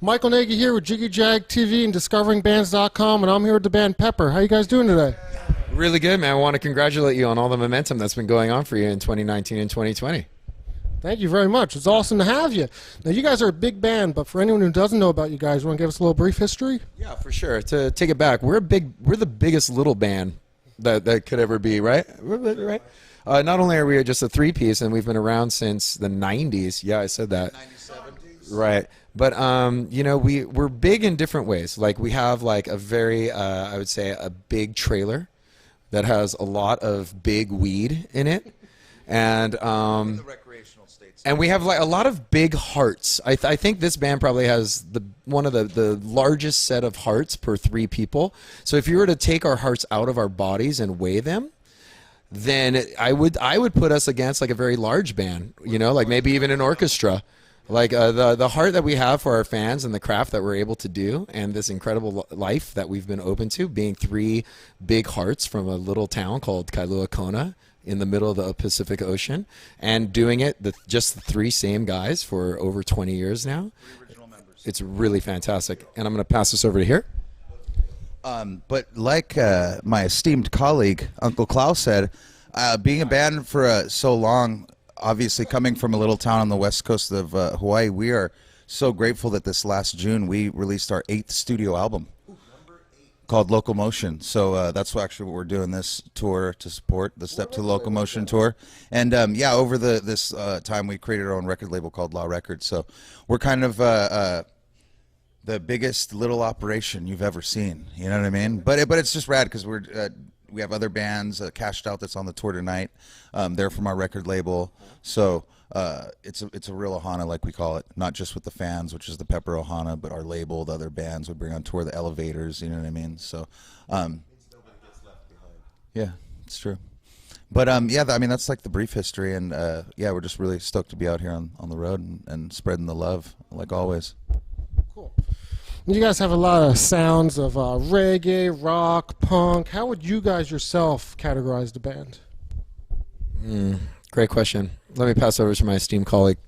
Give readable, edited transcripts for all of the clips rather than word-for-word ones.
Michael Nagy here with Jiggy Jag TV and DiscoveringBands.com, and I'm here with the band Pepper. How you guys doing today? Really good, man. I want to congratulate you on all the momentum that's been going on for you in 2019 and 2020. Thank you very much. It's awesome to have you. Now, you guys are a big band, but for anyone who doesn't know about you guys, you want to give us a little brief history? Yeah, for sure. To take it back, we're the biggest little band that could ever be, right? Right. Not only are we just a three-piece, and we've been around since the 90s. Yeah, I said that. 97. Right. But, you know, we're big in different ways. Like, we have, like, a very, I would say, a big trailer that has a lot of big weed in it. And In the recreational states. and we have like a lot of big hearts. I think this band probably has one of the largest set of hearts per three people. So if you were to take our hearts out of our bodies and weigh them, then I would put us against like a very large band, you know, like maybe even an orchestra. Like the heart that we have for our fans and the craft that we're able to do and this incredible life that we've been open to, being three big hearts from a little town called Kailua-Kona in the middle of the Pacific Ocean, and doing it just the three same guys for over 20 years now. Original members. It's really fantastic. And I'm going to pass this over to here. But like my esteemed colleague, Uncle Klaus said, being a band for so long, obviously coming from a little town on the west coast of Hawaii, we are so grateful that this last June we released our 8th studio album called Locomotion. So that's actually what we're doing this tour to support, the Step to Locomotion tour. And yeah, over this time we created our own record label called Law Records. So we're kind of the biggest little operation you've ever seen. You know what I mean? But it's just rad because we have other bands, Cashed Out, that's on the tour tonight. They're from our record label. So it's a real Ohana, like we call it, not just with the fans, which is the Pepper Ohana, but our label, the other bands we bring on tour, the Elevators, you know what I mean? So yeah, it's true. But yeah, I mean, that's like the brief history, and yeah, we're just really stoked to be out here on the road and spreading the love, like always. Cool. You guys have a lot of sounds of reggae, rock, punk. How would you guys yourself categorize the band? Great question. Let me pass over to my esteemed colleague.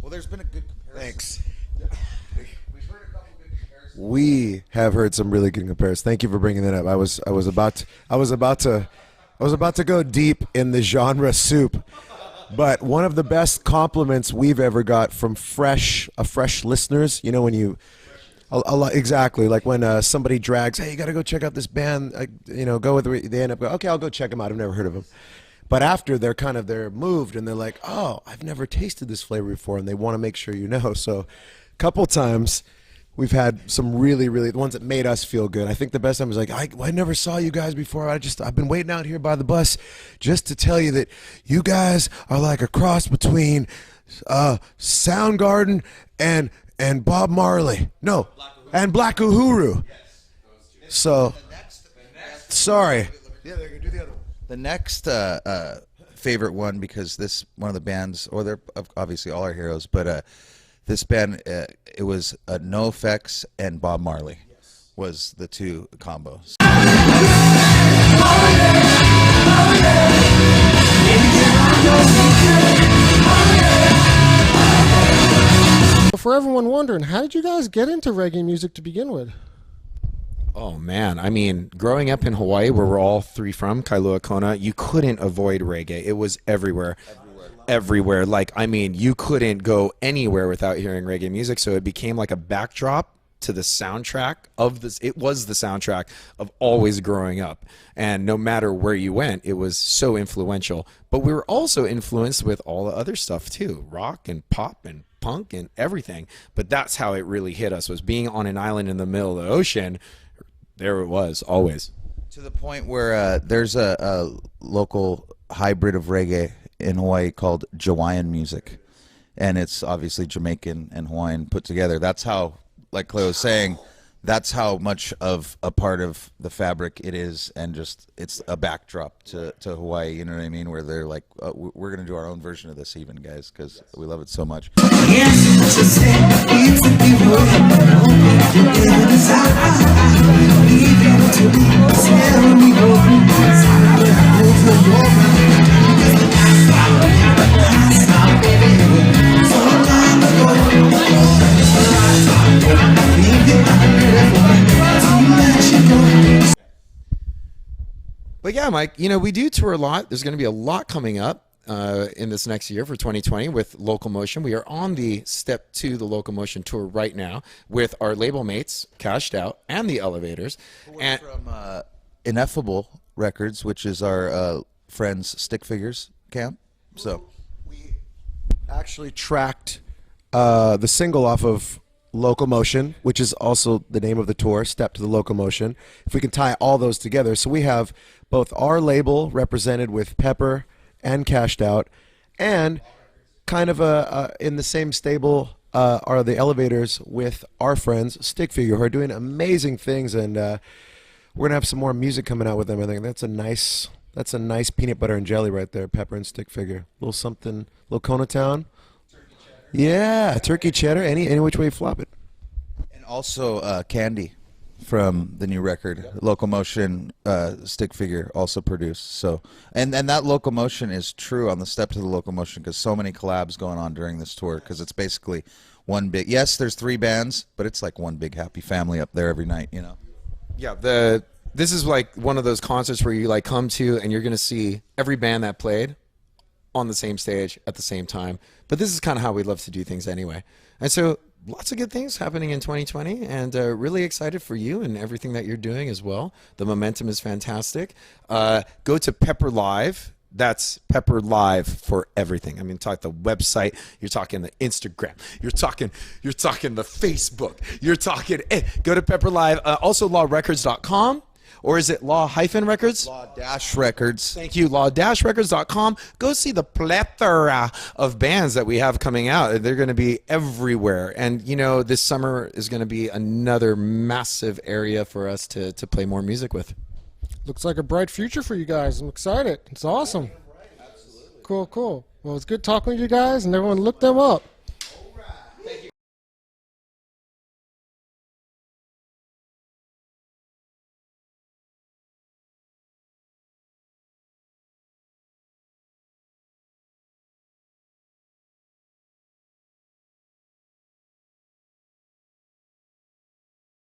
Well, there's been a good comparison. Thanks. We've heard a couple good comparisons. We have heard some really good comparisons. Thank you for bringing that up. I was about to go deep in the genre soup, but one of the best compliments we've ever got from fresh listeners, you know, when you a lot, exactly, like when somebody drags, hey, you got to go check out this band, you know, go with they end up going, okay, I'll go check them out. I've never heard of them. But after they're moved and they're like, oh, I've never tasted this flavor before, and they want to make sure you know. So a couple times we've had some really, the ones that made us feel good. I think the best time was like, I never saw you guys before. I've been waiting out here by the bus just to tell you that you guys are like a cross between Soundgarden and Bob Marley. No, and Black Uhuru. So, sorry. Yeah, they're gonna do the other one. The next favorite one, because this one of the bands, or they're obviously all our heroes, but this band, it was NoFX and Bob Marley was the two combos. For everyone wondering, how did you guys get into reggae music to begin with? Oh man, I mean, growing up in Hawaii, where we're all three from, Kailua-Kona, you couldn't avoid reggae. It was everywhere. Everywhere. Like, I mean, you couldn't go anywhere without hearing reggae music, so it became like a backdrop to the soundtrack of this. It was the soundtrack of always growing up, and no matter where you went, it was so influential. But we were also influenced with all the other stuff too, rock and pop and punk and everything. But that's how it really hit us, was being on an island in the middle of the ocean. There it was, always. To the point where there's a local hybrid of reggae in Hawaii called Hawaiian music, and it's obviously Jamaican and Hawaiian put together. That's how, like Clay was saying, that's how much of a part of the fabric it is, and just it's a backdrop to Hawaii, you know what I mean, where they're like, we're going to do our own version of this even, guys, because we love it so much. But yeah, Mike, we do tour a lot. There's going to be a lot coming up in this next year for 2020 with Locomotion. We are on the Step to the Locomotion tour right now with our label mates, Cashed Out, and the Elevators. We're from Ineffable Records, which is our friends Stick Figures camp. So we actually tracked the single off of Locomotion, which is also the name of the tour, Step to the Locomotion. If we can tie all those together, so we have both our label represented with Pepper and Cashed Out, and kind of in the same stable are the Elevators with our friends Stick Figure, who are doing amazing things, and we're gonna have some more music coming out with them. I think that's a nice peanut butter and jelly right there, Pepper and Stick Figure. Little something, little Kona Town. Yeah, turkey cheddar, any which way you flop it. and also Candy from the new record, Locomotion, Stick Figure also produced. So and that Locomotion is true on the Step to the Locomotion, because so many collabs going on during this tour, because it's basically one big. Yes, there's 3 bands, but it's like one big happy family up there every night. Yeah, this is like one of those concerts where you like come to and you're going to see every band that played on the same stage at the same time. But this is kind of how we love to do things anyway. And so lots of good things happening in 2020, and really excited for you and everything that you're doing as well. The momentum is fantastic. Go to Pepper Live. That's Pepper Live for everything. I mean, talk the website, you're talking the Instagram, you're talking the Facebook, you're talking, go to Pepper Live. Also lawrecords.com. Or is it Law-Records? Law-Records. Thank you, Law-Records.com. Go see the plethora of bands that we have coming out. They're going to be everywhere. And, this summer is going to be another massive area for us to play more music with. Looks like a bright future for you guys. I'm excited. It's awesome. Cool. Well, it's good talking with you guys, and everyone look them up.